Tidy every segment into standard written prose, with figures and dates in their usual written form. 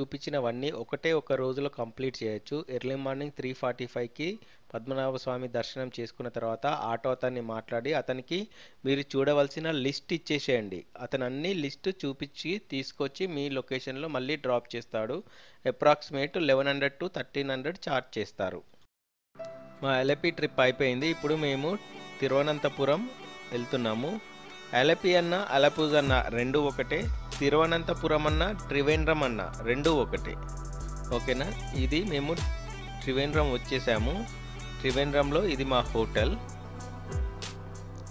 చూపించినవన్నీ ఒకటే ఒక రోజులో కంప్లీట్ చేయొచ్చు. ఎర్లీ మార్నింగ్ 3:45కి పద్మనాభ స్వామి దర్శనం చేసుకున్న తర్వాత ఆటో అతన్ని మాట్లాడి అతనికి మీరు చూడవలసిన లిస్ట్ ఇచ్చేసేయండి. అతను అన్ని లిస్ట్ చూపించి తీసుకొచ్చి మీ లొకేషన్లో మళ్ళీ డ్రాప్ చేస్తాడు. అప్రాక్సిమేట్ 1100 to 1300 ఛార్జ్ చేస్తారు. మా అలపి ట్రిప్ అయిపోయింది. ఇప్పుడు మేము తిరువనంతపురం వెళ్తున్నాము. అలపి అన్న అలపూజ్ అన్న రెండు ఒకటే, తిరువనంతపురం అన్న త్రివేంద్రం అన్న రెండు ఒకటే. ఓకేనా? ఇది మేము త్రివేంద్రం వచ్చేసాము. త్రివేంద్రంలో ఇది మా హోటల్.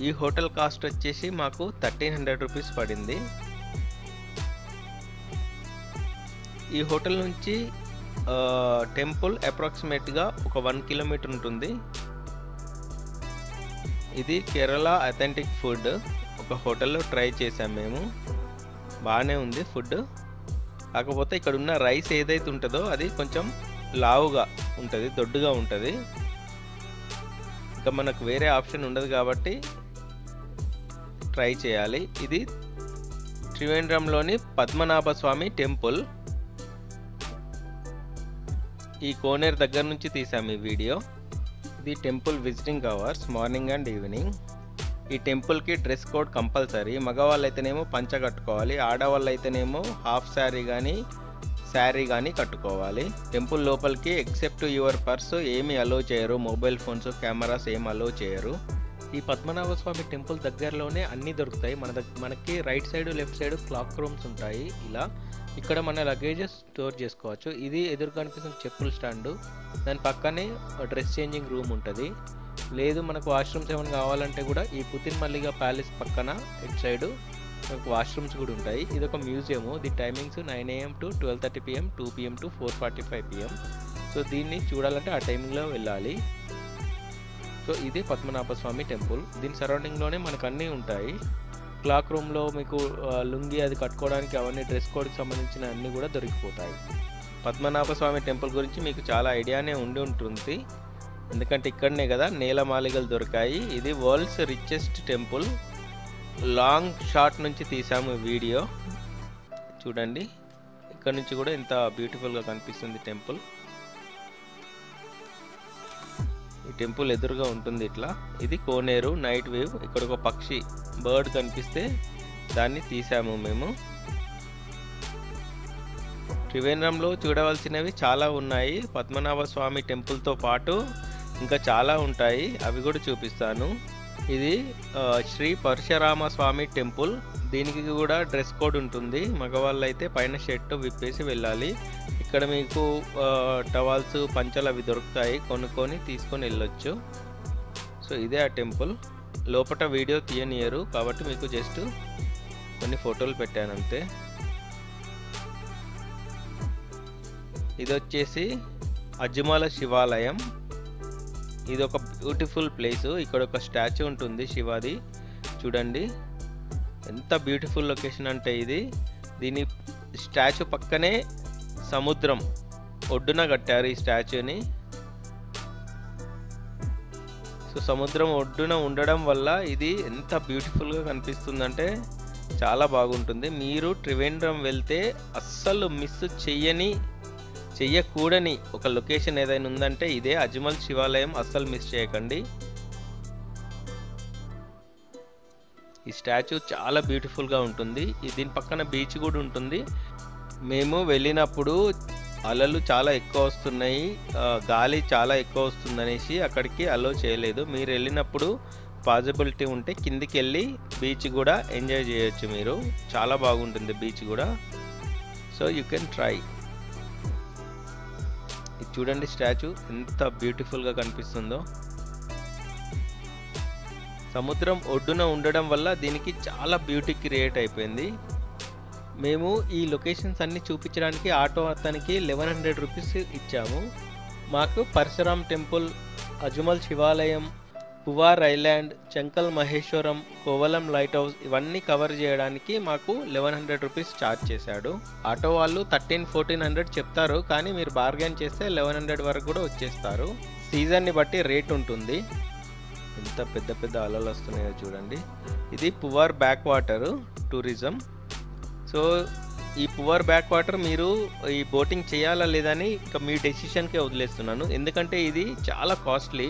ఈ హోటల్ కాస్ట్ వచ్చేసి మాకు 1300 రూపీస్ పడింది. ఈ హోటల్ నుంచి టెంపుల్ అప్రాక్సిమేట్గా ఒక 1 కిలోమీటర్ ఉంటుంది. ఇది కేరళ అథెంటిక్ ఫుడ్. ఒక హోటల్లో ట్రై చేసాం మేము, బాగానే ఉంది ఫుడ్. కాకపోతే ఇక్కడ ఉన్న రైస్ ఏదైతే ఉంటుందో అది కొంచెం లావుగా ఉంటుంది, దొడ్డుగా ఉంటుంది. ఇంకా మనకు వేరే ఆప్షన్ ఉండదు కాబట్టి ట్రై చేయాలి. ఇది త్రివేంద్రంలోని పద్మనాభ స్వామి టెంపుల్. ఈ కోనేరు దగ్గర నుంచి తీసాము ఈ వీడియో. ఇది temple visiting hours, morning and evening. ఈ టెంపుల్కి డ్రెస్ కోడ్ కంపల్సరీ. మగవాళ్ళు అయితేనేమో పంచ కట్టుకోవాలి, ఆడవాళ్ళు అయితేనేమో హాఫ్ శారీ కానీ శారీ కానీ కట్టుకోవాలి. టెంపుల్ లోపలికి ఎక్సెప్ట్ యువర్ పర్స్ ఏమి అలో చేయరు, మొబైల్ ఫోన్స్ కెమెరాస్ ఏమి అలో చేయరు. ఈ పద్మనాభ స్వామి టెంపుల్ దగ్గరలోనే అన్నీ దొరుకుతాయి. మనకి right side left side clock rooms ఉంటాయి. ఇలా ఇక్కడ మన లగేజెస్ స్టోర్ చేసుకోవచ్చు. ఇది ఎదురు కనిపిస్తున్న చెప్పుల స్టాండు, దాని పక్కనే డ్రెస్ చేంజింగ్ రూమ్ ఉంటుంది. లేదు మనకు వాష్రూమ్స్ ఏమైనా కావాలంటే కూడా ఈ పుతిన్ మల్లిగా ప్యాలెస్ పక్కన ఇటు సైడు మనకు వాష్రూమ్స్ కూడా ఉంటాయి. ఇది ఒక museum. The timings 9 AM to 12:30 PM, 2 PM to 4:45 PM. So దీన్ని చూడాలంటే ఆ టైమింగ్లో వెళ్ళాలి. సో ఇది పద్మనాభ స్వామి టెంపుల్. దీని సరౌండింగ్లోనే మనకు అన్నీ ఉంటాయి. క్లాక్ రూమ్లో మీకు లుంగి అది కట్టుకోవడానికి అవన్నీ డ్రెస్ కోడ్కి సంబంధించిన అన్నీ కూడా దొరికిపోతాయి. పద్మనాభ స్వామి టెంపుల్ గురించి మీకు చాలా ఐడియానే ఉండి ఉంటుంది, ఎందుకంటే ఇక్కడనే కదా నేలమాళిగలు దొరికాయి. ఇది world's richest temple. Long shot నుంచి తీసాము వీడియో, చూడండి. ఇక్కడ నుంచి కూడా ఎంత బ్యూటిఫుల్గా కనిపిస్తుంది టెంపుల్. ఈ టెంపుల్ ఎదురుగా ఉంటుంది ఇట్లా. ఇది కోనేరు నైట్ వ్యూ. ఇక్కడ ఒక పక్షి బర్డ్ కనిపిస్తే దాన్ని తీసాము మేము. త్రివేంద్రంలో చూడవలసినవి చాలా ఉన్నాయి. పద్మనాభ స్వామి టెంపుల్తో పాటు ఇంకా చాలా ఉంటాయి, అవి కూడా చూపిస్తాను. ఇది శ్రీ పరశురామ స్వామి టెంపుల్. దీనికి కూడా డ్రెస్ కోడ్ ఉంటుంది. మగవాళ్ళు అయితే పైన షర్ట్ విప్పేసి వెళ్ళాలి. ఇక్కడ మీకు టవాల్స్ పంచలు అవి దొరుకుతాయి, కొనుక్కొని తీసుకొని వెళ్ళొచ్చు. సో ఇదే ఆ టెంపుల్. లోపల వీడియో తీయనియరు కాబట్టి మీకు జస్ట్ కొన్ని ఫోటోలు పెట్టాను అంతే. ఇది వచ్చేసి అజ్మల శివాలయం. ఇది ఒక బ్యూటిఫుల్ ప్లేస్. ఇక్కడ ఒక స్టాచ్యూ ఉంటుంది శివాది, చూడండి ఎంత బ్యూటిఫుల్ లొకేషన్ అంటే ఇది. దీని స్టాచ్యూ పక్కనే సముద్రం ఒడ్డున కట్టారు ఈ స్టాచ్యూని. సో సముద్రం ఒడ్డున ఉండడం వల్ల ఇది ఎంత బ్యూటిఫుల్గా కనిపిస్తుందంటే చాలా బాగుంటుంది. మీరు త్రివేంద్రం వెళ్తే అస్సలు మిస్ చెయ్యకూడని ఒక లొకేషన్ ఏదైనా ఉందంటే ఇదే అజ్మల్ శివాలయం. అస్సలు మిస్ చేయకండి. ఈ స్టాచ్యూ చాలా బ్యూటిఫుల్గా ఉంటుంది. దీని పక్కన బీచ్ కూడా ఉంటుంది. మేము వెళ్ళినప్పుడు అలలు చాలా ఎక్కువ వస్తున్నాయి, గాలి చాలా ఎక్కువ వస్తుందనేసి అక్కడికి అలో చేయలేదు. మీరు వెళ్ళినప్పుడు పాసిబిలిటీ ఉంటే కిందికి వెళ్ళి బీచ్ కూడా ఎంజాయ్ చేయొచ్చు మీరు. చాలా బాగుంటుంది బీచ్ కూడా. So you can try. ఇది చూడండి స్టాచ్యూ ఎంత బ్యూటిఫుల్గా కనిపిస్తుందో. సముద్రం ఒడ్డున ఉండడం వల్ల దీనికి చాలా బ్యూటీ క్రియేట్ అయిపోయింది. మేము ఈ లొకేషన్స్ అన్ని చూపించడానికి ఆటో అతనికి 1100 రూపీస్ ఇచ్చాము. మాకు పరశురామ్ టెంపుల్, అజ్మల్ శివాలయం, Poovar island, Chenkal Maheshwaram, Kovalam light house ఇవన్నీ కవర్ చేయడానికి మాకు 1100 రూపీస్ ఛార్జ్ చేశాడు. ఆటో వాళ్ళు 1300-1400 చెప్తారు, కానీ మీరు బార్గెన్ చేస్తే 1100 వరకు కూడా వచ్చేస్తారు. సీజన్ని బట్టి రేట్ ఉంటుంది. ఎంత పెద్ద పెద్ద అలలు వస్తున్నాయో చూడండి. ఇది పువార్ బ్యాక్ వాటర్ టూరిజం. సో ఈ పువర్ బ్యాక్ వాటర్ మీరు ఈ బోటింగ్ చేయాలా లేదని ఇంకా మీ డెసిషన్కే వదిలేస్తున్నాను. ఎందుకంటే ఇది చాలా కాస్ట్లీ.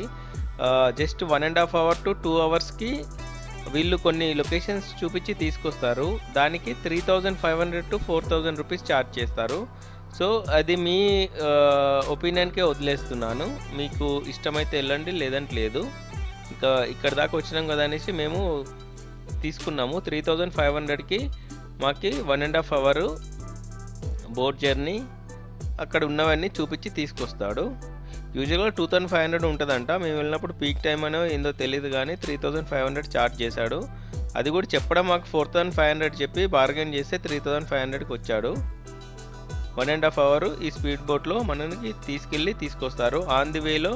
జస్ట్ 1.5 అవర్ టు 2 అవర్స్కి వీళ్ళు కొన్ని లొకేషన్స్ చూపించి తీసుకొస్తారు. దానికి 3,500 to 4,000 రూపీస్ ఛార్జ్ చేస్తారు. సో అది మీ ఒపీనియన్కే వదిలేస్తున్నాను. మీకు ఇష్టమైతే వెళ్ళండి, లేదంటే లేదు. ఇంకా ఇక్కడ దాకా వచ్చినాం కదా అనేసి మేము తీసుకున్నాము. 3,500కి మాకు 1.5 అవర్ బోట్ జర్నీ, అక్కడ ఉన్నవన్నీ చూపించి తీసుకొస్తాడు. యూజువల్గా 2,500 ఉంటుందంట. మేము వెళ్ళినప్పుడు పీక్ టైం అనో ఏందో తెలియదు కానీ 3,500 ఛార్జ్ చేశాడు. అది కూడా చెప్పడం మాకు 4,500 చెప్పి బార్గెన్ చేస్తే 3,500కి వచ్చాడు. 1.5 అవర్ ఈ స్పీడ్ బోట్లో మనకి తీసుకొస్తారు. ఆన్ ది వేలో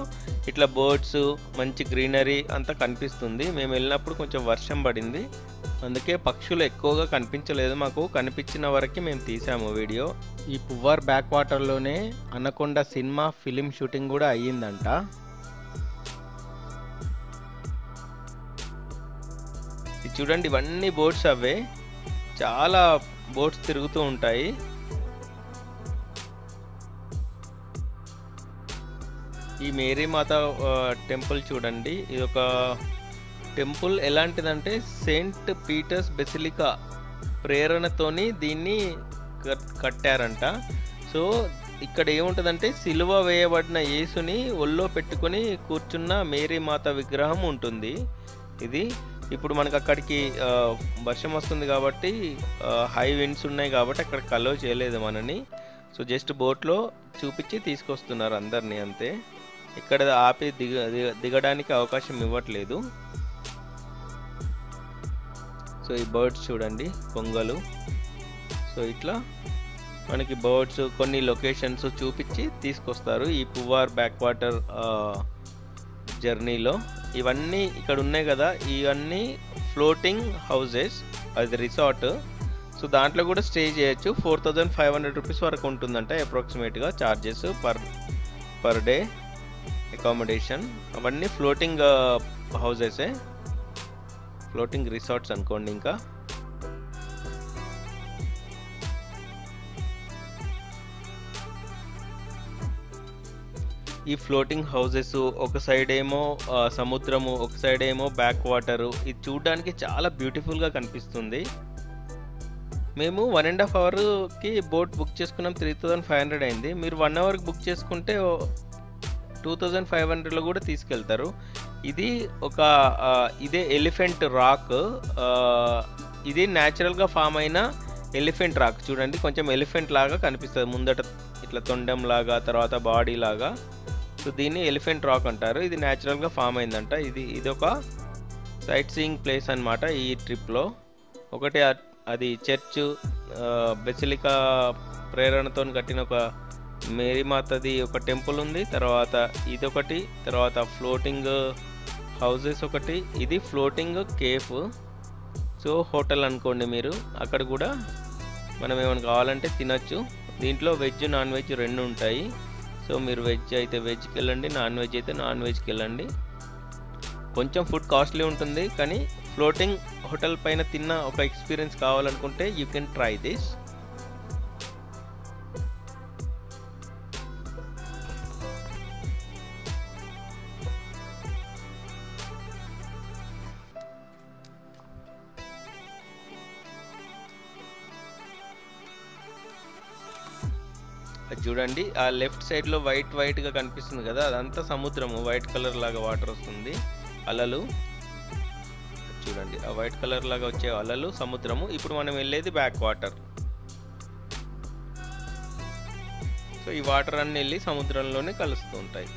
ఇట్లా బోట్స్, మంచి గ్రీనరీ అంతా కనిపిస్తుంది. మేము వెళ్ళినప్పుడు కొంచెం వర్షం పడింది, అందుకే పక్షులు ఎక్కువగా కనిపించలేదు. మాకు కనిపించిన వరకు మేము తీసాము వీడియో. ఈ పువ్వార్ బ్యాక్ వాటర్లోనే అనకొండ సినిమా ఫిలిం షూటింగ్ కూడా అయ్యిందంట. ఇది చూడండి, ఇవన్నీ బోట్స్ అవే. చాలా బోట్స్ తిరుగుతూ ఉంటాయి. ఈ మేరీమాత టెంపుల్ చూడండి. ఇది ఒక టెంపుల్ ఎలాంటిదంటే సెయింట్ పీటర్స్ బెసిలికా ప్రేరణతోని దీన్ని కట్టారంట. సో ఇక్కడ ఏముంటుందంటే సిలువ వేయబడిన యేసుని ఒళ్ళో పెట్టుకొని కూర్చున్న మేరీమాత విగ్రహం ఉంటుంది. ఇది ఇప్పుడు మనకు అక్కడికి వర్షం వస్తుంది కాబట్టి హై విండ్స్ ఉన్నాయి కాబట్టి అక్కడ కలో చేయలేదు మనని. సో జస్ట్ బోట్లో చూపించి తీసుకొస్తున్నారు అందరినీ, అంతే. ఇక్కడ ఆపి దిగడానికి అవకాశం ఇవ్వట్లేదు. సో ఈ బర్డ్స్ చూడండి, కొంగలు. సో ఇట్లా మనకి బర్డ్స్ కొన్ని లొకేషన్స్ చూపించి తీసుకొస్తారు ఈ పువ్వార్ బ్యాక్ వాటర్ జర్నీలో. ఇవన్నీ ఇక్కడ ఉన్నాయి కదా, ఇవన్నీ ఫ్లోటింగ్ హౌసెస్, అది రిసార్ట్. సో దాంట్లో కూడా స్టే చేయొచ్చు. 4,500 రూపీస్ వరకు ఉంటుందంట అప్రాక్సిమేట్గా చార్జెస్ పర్ డే అకామిడేషన్. అవన్నీ ఫ్లోటింగ్ హౌసెసే, ఫ్లోటింగ్ రిసార్ట్స్ అనుకోండి. ఇంకా ఈ ఫ్లోటింగ్ హౌసెస్ ఒక సైడ్ ఏమో సముద్రము, ఒక సైడ్ ఏమో బ్యాక్ వాటరు. ఇది చూడడానికి చాలా బ్యూటిఫుల్గా కనిపిస్తుంది. మేము 1.5 అవర్కి బోట్ బుక్ చేసుకున్నాం, 3,500 అయింది. మీరు 1 అవర్కి బుక్ చేసుకుంటే 2,500లో కూడా తీసుకెళ్తారు. ఇది ఇదే ఎలిఫెంట్ రాక్. ఇది న్యాచురల్గా ఫామ్ అయిన ఎలిఫెంట్ రాక్. చూడండి, కొంచెం ఎలిఫెంట్ లాగా కనిపిస్తుంది ముందట, ఇట్లా తొండం లాగా, తర్వాత బాడీ లాగా. సో దీన్ని ఎలిఫెంట్ రాక్ అంటారు. ఇది న్యాచురల్గా ఫామ్ అయిందంట. ఇది ఒక సైట్ సీయింగ్ ప్లేస్ అనమాట ఈ ట్రిప్లో. ఒకటి అది చర్చ్, బెసిలికా ప్రేరణతో కట్టిన ఒక మేరీమాతది ఒక టెంపుల్ ఉంది. తర్వాత ఇదొకటి, తర్వాత ఫ్లోటింగ్ హౌసెస్ ఒకటి, ఇది ఫ్లోటింగ్ కేఫ్. సో హోటల్ అనుకోండి మీరు. అక్కడ కూడా మనం ఏమైనా కావాలంటే తినచ్చు. దీంట్లో వెజ్, నాన్ వెజ్ రెండు ఉంటాయి. సో మీరు వెజ్ అయితే వెజ్కి వెళ్ళండి, నాన్ వెజ్ అయితే నాన్ వెజ్కి వెళ్ళండి. కొంచెం ఫుడ్ కాస్ట్లీ ఉంటుంది, కానీ ఫ్లోటింగ్ హోటల్ పైన తిన్న ఒక ఎక్స్పీరియన్స్ కావాలనుకుంటే యూ కెన్ ట్రై దిస్. చూడండి, ఆ లెఫ్ట్ సైడ్లో వైట్గా కనిపిస్తుంది కదా, అదంతా సముద్రము. వైట్ కలర్ లాగా వాటర్ వస్తుంది, అలలు. చూడండి, ఆ వైట్ కలర్ లాగా వచ్చే అలలు సముద్రము. ఇప్పుడు మనం వెళ్ళేది బ్యాక్ వాటర్. సో ఈ వాటర్ అన్ని వెళ్ళి సముద్రంలోనే కలుస్తూ ఉంటాయి.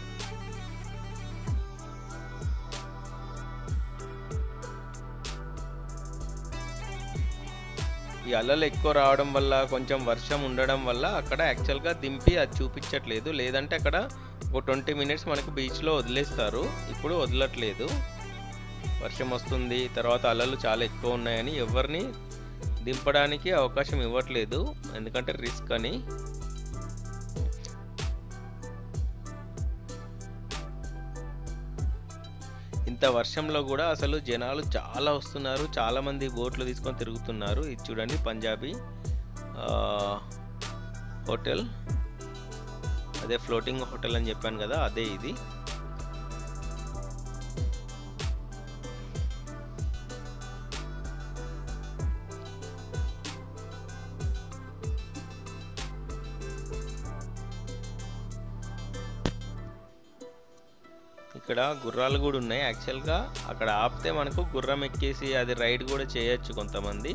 ఈ అలలు ఎక్కువ రావడం వల్ల, కొంచెం వర్షం ఉండడం వల్ల అక్కడ యాక్చువల్గా దింపి అది చూపించట్లేదు. లేదంటే అక్కడ ఒక 20 మినిట్స్ మనకు బీచ్లో వదిలేస్తారు. ఇప్పుడు వదలట్లేదు, వర్షం వస్తుంది, తర్వాత అలలు చాలా ఎక్కువ ఉన్నాయని ఎవరిని దింపడానికి అవకాశం ఇవ్వట్లేదు, ఎందుకంటే రిస్క్ అని. ఇంత వర్షంలో కూడా అసలు జనాలు చాలా వస్తున్నారు, చాలామంది బోట్లు తీసుకొని తిరుగుతున్నారు. ఇది చూడండి, పంజాబీ హోటల్, అదే ఫ్లోటింగ్ హోటల్ అని చెప్పాను కదా, అదే ఇది. ఇక్కడ గుర్రాలు కూడా ఉన్నాయి. యాక్చువల్గా అక్కడ ఆపితే మనకు గుర్రం ఎక్కేసి అది రైడ్ కూడా చేయొచ్చు కొంతమంది.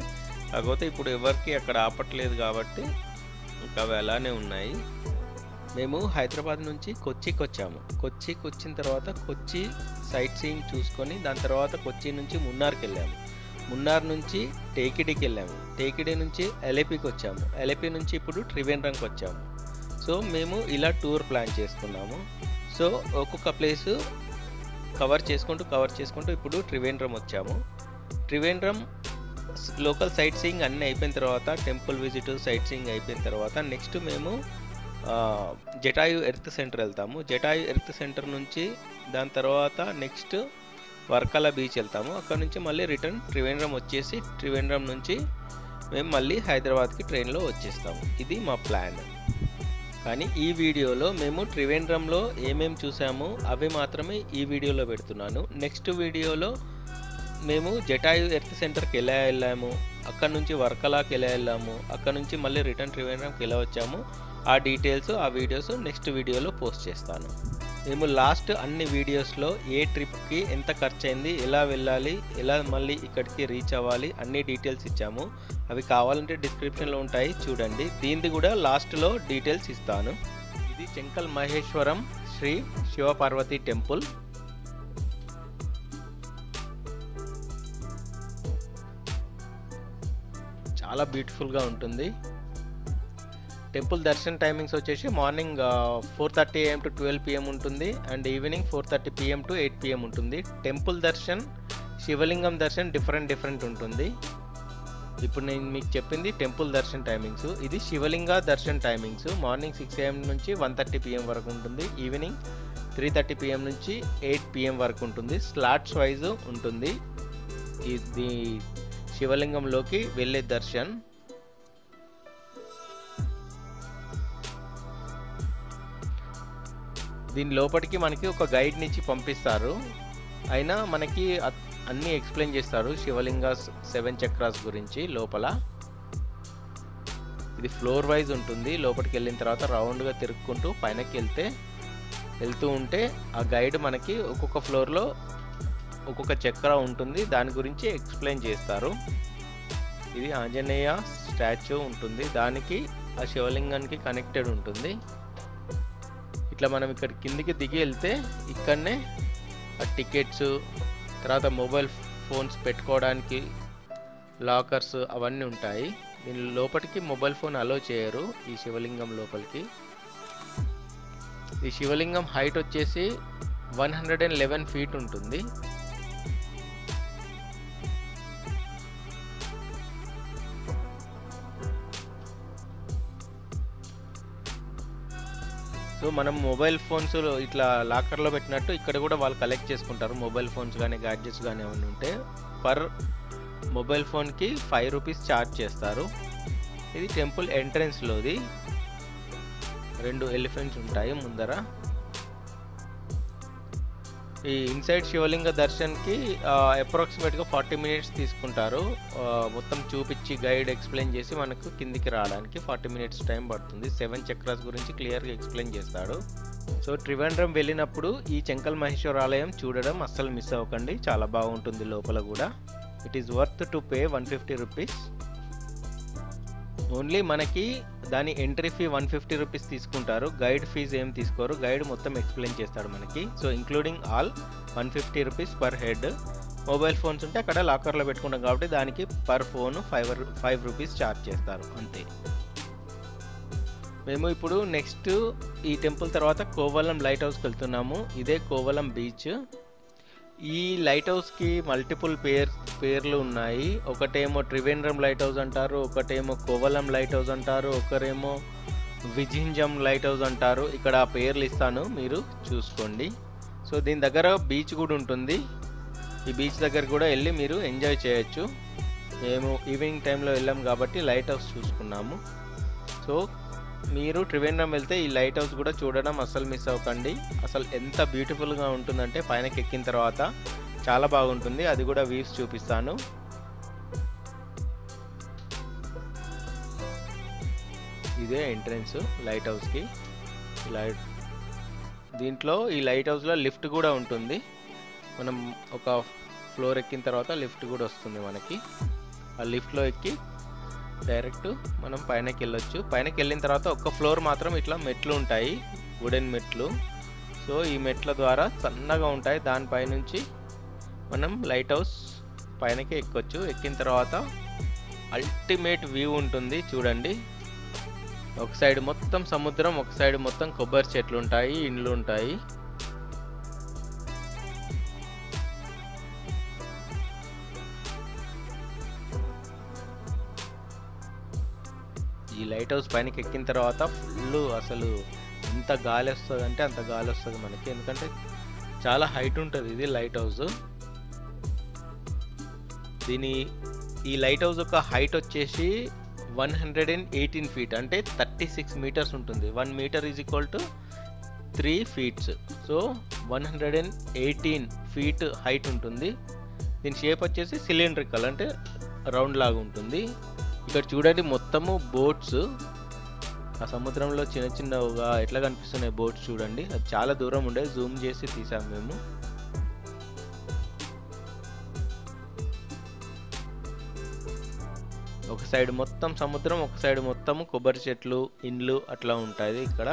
కాకపోతే ఇప్పుడు ఎవరికి అక్కడ ఆపట్లేదు కాబట్టి ఇంకా అవి అలానే ఉన్నాయి. మేము హైదరాబాద్ నుంచి కొచ్చికి వచ్చాము. కొచ్చికి వచ్చిన తర్వాత కొచ్చి సైట్ సీయింగ్ చూసుకొని దాని తర్వాత కొచ్చి నుంచి మున్నార్కి వెళ్ళాము. మున్నార్ నుంచి టేకిడీకి వెళ్ళాము. టేకిడీ నుంచి ఎల్ఏపికి వచ్చాము. ఎల్ఏపి నుంచి ఇప్పుడు త్రివేంద్రంకి వచ్చాము. సో మేము ఇలా టూర్ ప్లాన్ చేసుకున్నాము. సో ఒక్కొక్క ప్లేసు కవర్ చేసుకుంటూ ఇప్పుడు త్రివేంద్రం వచ్చాము. త్రివేంద్రం లోకల్ సైట్ సీయింగ్ అన్నీ అయిపోయిన తర్వాత, టెంపుల్ విజిట్ సైట్ సీయింగ్ అయిపోయిన తర్వాత నెక్స్ట్ మేము జటాయు ఎర్త్ సెంటర్ వెళ్తాము. జటాయు ఎర్త్ సెంటర్ నుంచి దాని తర్వాత నెక్స్ట్ వర్కల బీచ్ వెళ్తాము. అక్కడ నుంచి మళ్ళీ రిటర్న్ త్రివేంద్రం వచ్చేసి త్రివేంద్రం నుంచి మేము మళ్ళీ హైదరాబాద్కి ట్రైన్లో వచ్చేస్తాము. ఇది మా ప్లాన్. కానీ ఈ వీడియోలో మేము త్రివేంద్రంలో ఏమేమి చూసామో అవి మాత్రమే ఈ వీడియోలో పెడుతున్నాను. నెక్స్ట్ వీడియోలో మేము జటాయు ఎర్త్ సెంటర్కి ఎలా వెళ్ళాము, అక్కడ నుంచి వర్కలాకి ఎలా వెళ్ళాము, అక్కడ నుంచి మళ్ళీ రిటర్న్ త్రివేంద్రంకి ఎలా వచ్చాము, ఆ డీటెయిల్స్ ఆ వీడియోస్ నెక్స్ట్ వీడియోలో పోస్ట్ చేస్తాను. మేము లాస్ట్ అన్ని వీడియోస్లో ఏ ట్రిప్కి ఎంత ఖర్చు అయింది, ఎలా వెళ్ళాలి, ఎలా మళ్ళీ ఇక్కడికి రీచ్ అవ్వాలి అన్ని డీటెయిల్స్ ఇచ్చాము. అవి కావాలంటే డిస్క్రిప్షన్లో ఉంటాయి, చూడండి. దీనిది కూడా లాస్ట్లో డీటెయిల్స్ ఇస్తాను. ఇది చెంకల్ మహేశ్వరం శ్రీ శివపార్వతి టెంపుల్. చాలా బ్యూటిఫుల్గా ఉంటుంది. టెంపుల్ దర్శన్ టైమింగ్స్ వచ్చేసి మార్నింగ్ 4:30 AM to 12 PM ఉంటుంది and evening 4:30 PM to 8 PM ఉంటుంది. టెంపుల్ దర్శన్, శివలింగం దర్శన్ డిఫరెంట్ ఉంటుంది. ఇప్పుడు నేను మీకు చెప్పింది టెంపుల్ దర్శన్ టైమింగ్స్. ఇది శివలింగ దర్శన్ టైమింగ్స్. మార్నింగ్ 6 AM నుంచి 1:30 PM వరకు ఉంటుంది. ఈవినింగ్ 3:30 PM నుంచి 8 PM వరకు ఉంటుంది. స్లాట్స్ వైజ్ ఉంటుంది ఇది శివలింగంలోకి వెళ్ళే దర్శన్. దీని లోపలికి మనకి ఒక గైడ్ని ఇచ్చి పంపిస్తారు. అయినా మనకి అన్నీ ఎక్స్ప్లెయిన్ చేస్తారు శివలింగ 7 చక్రాస్ గురించి లోపల. ఇది ఫ్లోర్ వైజ్ ఉంటుంది. లోపలికి వెళ్ళిన తర్వాత రౌండ్గా తిరుక్కుంటూ పైనకి వెళ్తూ ఉంటే ఆ గైడ్ మనకి ఒక్కొక్క ఫ్లోర్లో ఒక్కొక్క చక్ర ఉంటుంది, దాని గురించి ఎక్స్ప్లెయిన్ చేస్తారు. ఇది ఆంజనేయ స్టాచ్యూ ఉంటుంది, దానికి ఆ శివలింగానికి కనెక్టెడ్ ఉంటుంది. ఇట్లా మనం ఇక్కడ కిందికి దిగి వెళ్తే ఇక్కడనే ఆ టికెట్స్, తర్వాత మొబైల్ ఫోన్స్ పెట్టుకోవడానికి లాకర్స్ అవన్నీ ఉంటాయి. దీని లోపలికి మొబైల్ ఫోన్ అలో చేయరు ఈ శివలింగం లోపలికి. ఈ శివలింగం హైట్ వచ్చేసి 111 feet ఉంటుంది. సో మనం మొబైల్ ఫోన్స్ ఇట్లా లాకర్లో పెట్టినట్టు ఇక్కడ కూడా వాళ్ళు కలెక్ట్ చేసుకుంటారు. మొబైల్ ఫోన్స్ కానీ గ్యాడ్జెట్స్ కానీ ఏమైనా ఉంటే పర్ మొబైల్ ఫోన్కి 5 rupees ఛార్జ్ చేస్తారు. ఇది టెంపుల్ ఎంట్రన్స్లోది. 2 ఎలిఫెంట్స్ ఉంటాయి ముందర. ఈ ఇన్సైడ్ శివలింగ దర్శన్కి అప్రాక్సిమేట్గా 40 minutes తీసుకుంటారు. మొత్తం చూపించి గైడ్ ఎక్స్ప్లెయిన్ చేసి మనకు కిందికి రావడానికి 40 minutes టైం పడుతుంది. 7 చక్రాస్ గురించి క్లియర్గా ఎక్స్ప్లెయిన్ చేస్తాడు. సో త్రివేంద్రం వెళ్ళినప్పుడు ఈ చెంకల్ మహేశ్వర ఆలయం చూడడం అస్సలు మిస్ అవ్వకండి, చాలా బాగుంటుంది లోపల కూడా. It is worth to pay 150 rupees. Only మనకి దాని ఎంట్రీ ఫీ 150 rupees తీసుకుంటారు. గైడ్ ఫీజు ఏం తీసుకోరు, గైడ్ మొత్తం ఎక్స్ప్లెయిన్ చేస్తాడు మనకి. So including all 150 rupees per head. Mobile phones ఉంటే అక్కడ లాకర్లో పెట్టుకుంటాం కాబట్టి దానికి పర్ ఫోన్ 5 rupees ఛార్జ్ చేస్తారు అంతే. మేము ఇప్పుడు నెక్స్ట్ ఈ టెంపుల్ తర్వాత కోవలం లైట్ హౌస్కి వెళ్తున్నాము. ఇదే కోవలం బీచ్. ఈ లైట్ హౌస్కి మల్టిపుల్ పేర్లు ఉన్నాయి. ఒకటేమో త్రివేంద్రం లైట్ హౌస్ అంటారు, ఒకటేమో కోవలం లైట్ హౌస్ అంటారు, ఒకరేమో విజింజం లైట్ హౌస్ అంటారు. ఇక్కడ ఆ పేర్లు ఇస్తాను, మీరు చూసుకోండి. సో దీని దగ్గర బీచ్ కూడా ఉంటుంది. ఈ బీచ్ దగ్గర కూడా వెళ్ళి మీరు ఎంజాయ్ చేయొచ్చు. మేము ఈవినింగ్ టైంలో వెళ్ళాం కాబట్టి లైట్ హౌస్ చూసుకున్నాము. సో మీరు త్రివేంద్రం వెళ్తే ఈ లైట్ హౌస్ కూడా చూడడం అస్సలు మిస్ అవ్వకండి. అసలు ఎంత బ్యూటిఫుల్గా ఉంటుందంటే పైనకి ఎక్కిన తర్వాత చాలా బాగుంటుంది. అది కూడా వ్యూస్ చూపిస్తాను. ఇదే ఎంట్రన్స్ లైట్ హౌస్కి. దీంట్లో ఈ లైట్ హౌస్లో లిఫ్ట్ కూడా ఉంటుంది. మనం ఒక ఫ్లోర్ ఎక్కిన తర్వాత లిఫ్ట్ కూడా వస్తుంది మనకి. ఆ లిఫ్ట్లో ఎక్కి డైరెక్ట్ మనం పైనకి వెళ్ళొచ్చు. పైనకి వెళ్ళిన తర్వాత ఒక్క ఫ్లోర్ మాత్రం ఇట్లా మెట్లు ఉంటాయి, వుడెన్ మెట్లు. సో ఈ మెట్ల ద్వారా సన్నగా ఉంటాయి. దానిపై నుంచి మనం లైట్ హౌస్ పైనకి ఎక్కొచ్చు. ఎక్కిన తర్వాత అల్టిమేట్ వ్యూ ఉంటుంది చూడండి. ఒక సైడ్ మొత్తం సముద్రం, ఒక సైడ్ మొత్తం కొబ్బరి చెట్లు ఉంటాయి, ఇండ్లు ఉంటాయి. ఈ లైట్ హౌస్ పైనకి ఎక్కిన తర్వాత ఫుల్ అసలు ఎంత గాలి వస్తుంది అంటే అంత గాలి వస్తుంది మనకి. ఎందుకంటే చాలా హైట్ ఉంటుంది ఇది లైట్ హౌస్. ఈ లైట్ హౌస్ యొక్క హైట్ వచ్చేసి 118 ఫీట్, అంటే 36 మీటర్స్ ఉంటుంది. 1 metre is equal to 3 feets. So 118 feet height ఉంటుంది. దీని షేప్ వచ్చేసి సిలిండ్రికల్, అంటే రౌండ్ లాగా ఉంటుంది. ఇక్కడ చూడండి మొత్తము బోట్స్, ఆ సముద్రంలో చిన్న చిన్నగా ఎట్లా కనిపిస్తున్నాయి బోట్స్ చూడండి. అది చాలా దూరం ఉండే, జూమ్ చేసి తీసాం మేము. ఒక సైడ్ మొత్తం సముద్రం, ఒక సైడ్ మొత్తము కొబ్బరి చెట్లు, ఇండ్లు అట్లా ఉంటుంది. ఇక్కడ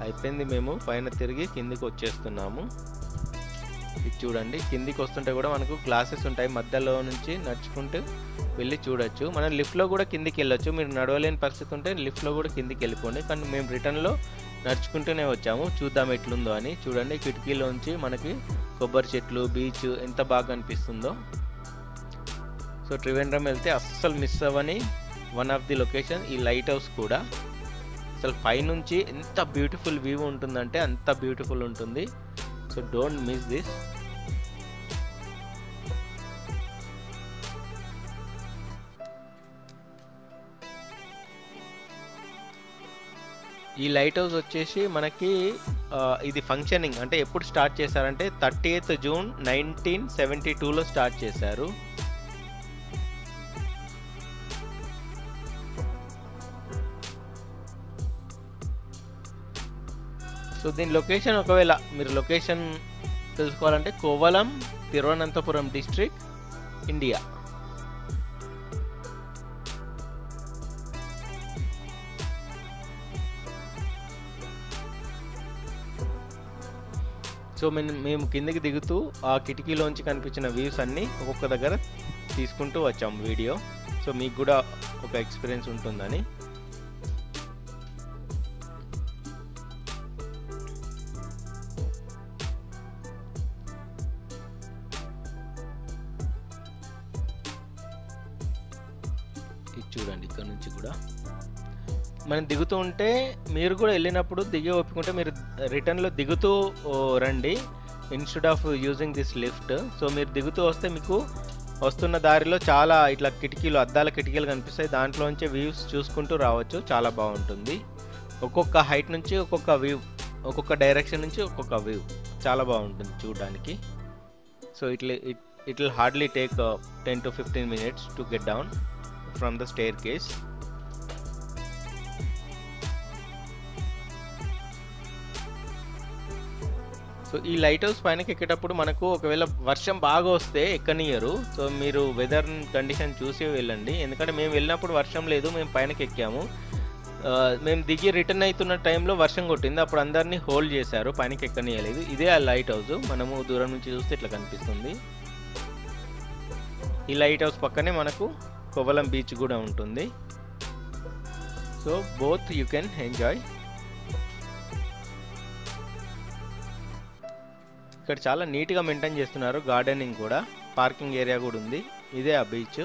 అయిపోయింది, మేము పైన తిరిగి కిందికి వచ్చేస్తున్నాము. ఇది చూడండి, కిందికి వస్తుంటే కూడా మనకు గ్లాసెస్ ఉంటాయి. మధ్యలో నుంచి నడుచుకుంటూ వెళ్ళి చూడొచ్చు. మనం లిఫ్ట్లో కూడా కిందికి వెళ్ళొచ్చు. మీరు నడవలేని పరిస్థితి ఉంటే లిఫ్ట్లో కూడా కిందికి వెళ్ళిపోండి. కానీ మేము రిటర్న్లో నడుచుకుంటూనే వచ్చాము, చూద్దాం ఎట్లుందో అని. చూడండి కిటికీలోంచి మనకి కొబ్బరి చెట్లు, బీచ్ ఎంత బాగా అనిపిస్తుందో. సో త్రివేంద్రం వెళ్తే అస్సలు మిస్ అవ్వని వన్ ఆఫ్ ది లొకేషన్ ఈ లైట్ హౌస్ కూడా. అసలు పైనుంచి ఎంత బ్యూటిఫుల్ వ్యూ ఉంటుందంటే అంత బ్యూటిఫుల్ ఉంటుంది. So don't miss this. ఈ లైట్ హౌస్ వచ్చేసి మనకి ఇది ఫంక్షనింగ్ అంటే ఎప్పుడు స్టార్ట్ చేశారంటే 30th జూన్ 1972లో స్టార్ట్ చేశారు. సో దీని లొకేషన్, ఒకవేళ మీరు లొకేషన్ తెలుసుకోవాలంటే Kovalam, Thiruvananthapuram district, India. So మేము కిందకి దిగుతూ ఆ కిటికీలోంచి కనిపించిన వ్యూస్ అన్నీ ఒక్కొక్క దగ్గర తీసుకుంటూ వచ్చాము వీడియో. సో మీకు కూడా ఒక ఎక్స్పీరియన్స్ ఉంటుందని. ఇది చూడండి, ఇక్కడ నుంచి కూడా మనం దిగుతూ ఉంటే, మీరు కూడా వెళ్ళినప్పుడు దిగి ఒప్పుకుంటే మీరు రిటర్న్లో దిగుతూ రండి instead of using this lift. So మీరు దిగుతూ వస్తే మీకు వస్తున్న దారిలో చాలా ఇట్లా కిటికీలు, అద్దాల కిటికీలు కనిపిస్తాయి. దాంట్లోంచి వ్యూస్ చూసుకుంటూ రావచ్చు, చాలా బాగుంటుంది. ఒక్కొక్క హైట్ నుంచి ఒక్కొక్క వ్యూ, ఒక్కొక్క డైరెక్షన్ నుంచి ఒక్కొక్క వ్యూ, చాలా బాగుంటుంది చూడడానికి. So it will hardly take 10 to 15 minutes to get down from the staircase. So ఈ లైట్ హౌస్ పైనకి ఎక్కేటప్పుడు మనకు ఒకవేళ వర్షం బాగా వస్తే ఎక్కనియరు. సో మీరు వెదర్ కండిషన్ చూసి వెళ్ళండి. ఎందుకంటే మేము వెళ్ళినప్పుడు వర్షం లేదు, మేము పైనకి ఎక్కాము. మేము దిగి రిటర్న్ అవుతున్న టైంలో వర్షం కొట్టింది, అప్పుడు అందరినీ హోల్డ్ చేశారు, పైనకి ఎక్కనియలేదు. ఇదే ఆ లైట్ హౌస్, మనము దూరం నుంచి చూస్తే ఇట్లా కనిపిస్తుంది. ఈ లైట్ హౌస్ పక్కనే మనకు కోవలం బీచ్ కూడా ఉంటుంది. So both you can enjoy. ఇక్కడ చాలా నీట్గా మెయింటైన్ చేస్తున్నారు, గార్డెనింగ్ కూడా, పార్కింగ్ ఏరియా కూడా ఉంది. ఇదే ఆ బీచ్.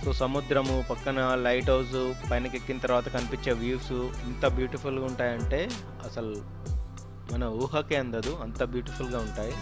సో సముద్రము పక్కన లైట్ హౌస్, పైనకి ఎక్కిన తర్వాత కనిపించే వ్యూస్ ఎంత బ్యూటిఫుల్గా ఉంటాయంటే అసలు మన ఊహకే అందదు, అంత బ్యూటిఫుల్గా ఉంటాయి.